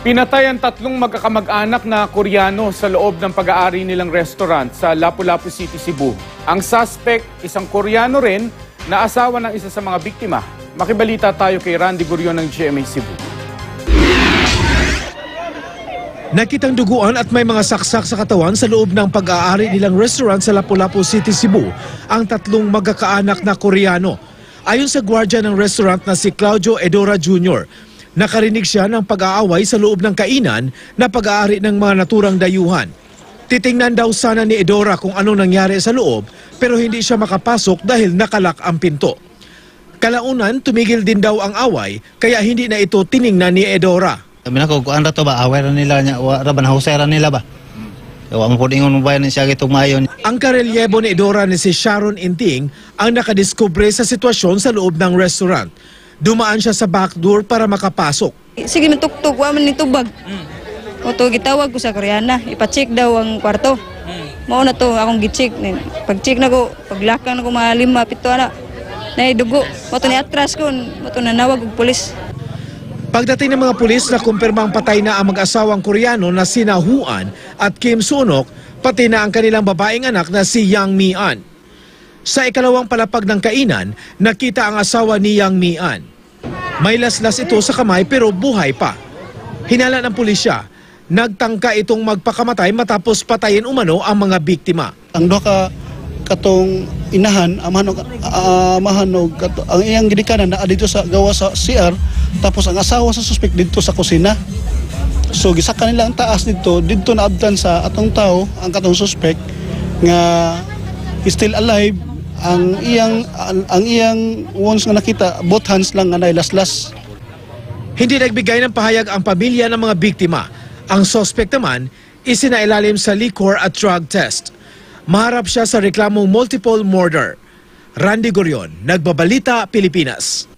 Pinatay ang tatlong magkakamag-anak na Koreano sa loob ng pag-aari nilang restaurant sa Lapu-Lapu City, Cebu. Ang suspect, isang Koreano rin na asawa ng isa sa mga biktima. Makibalita tayo kay Randy Gurion ng GMA Cebu. Nakitang duguan at may mga saksak sa katawan sa loob ng pag-aari nilang restaurant sa Lapu-Lapu City, Cebu ang tatlong magkakaanak na Koreano. Ayon sa gwardiya ng restaurant na si Claudio Edora Jr., nakarinig siya ng pag-aaway sa loob ng kainan na pag-aari ng mga naturang dayuhan. Titingnan daw sana ni Edora kung ano nangyari sa loob pero hindi siya makapasok dahil nakalak ang pinto. Kalaunan, tumigil din daw ang away kaya hindi na ito tiningnan ni Edora. Sabi na ko, kuan ra to ba? Away ra nila niya, ra ba nahusay ra nila ba? Wa mo pud ingon mo bayan siya gitong mayon. Ang karelyebo ni Edora ni si Sharon Inting ang nakadiskubre sa sitwasyon sa loob ng restaurant. Dumaan siya sa back door para makapasok. Sige, matuktok, wa man nitubag. Oto, gitawag ko sa Koreana, ipacheck daw ang kwarto. Mao na to, akong gicheck. Pag-check na ko, paglakang na ko mga 5, 7 na. Naidugo, mato ni atras ko, mato nanawag og pulis. Pagdating ng mga pulis na kumpirmang patay na ang mag-asawang Koreano na sina Huan at Kim Sunok, pati na ang kanilang babaeng anak na si Yang Mi-an. Sa ikalawang palapag ng kainan, nakita ang asawa ni Yang Mi-an. May laslas ito sa kamay pero buhay pa. Hinala ng pulisya, nagtangka itong magpakamatay matapos patayin umano ang mga biktima. Ang duha katong inahan, amahanog, ang iyang gidikanan na dito sa gawa sa CR, tapos ang asawa sa suspect dito sa kusina. So gisaka nila ang taas dito naabtan sa atong tao, ang katong suspect nga still alive. Ang iyang wounds nga nakita, both hands lang nga nailaslas. Hindi nagbigay ng pahayag ang pamilya ng mga biktima. Ang suspect naman, isinailalim sa liquor at drug test. Maharap siya sa reklamong multiple murder. Randy Gurion, Nagbabalita, Pilipinas.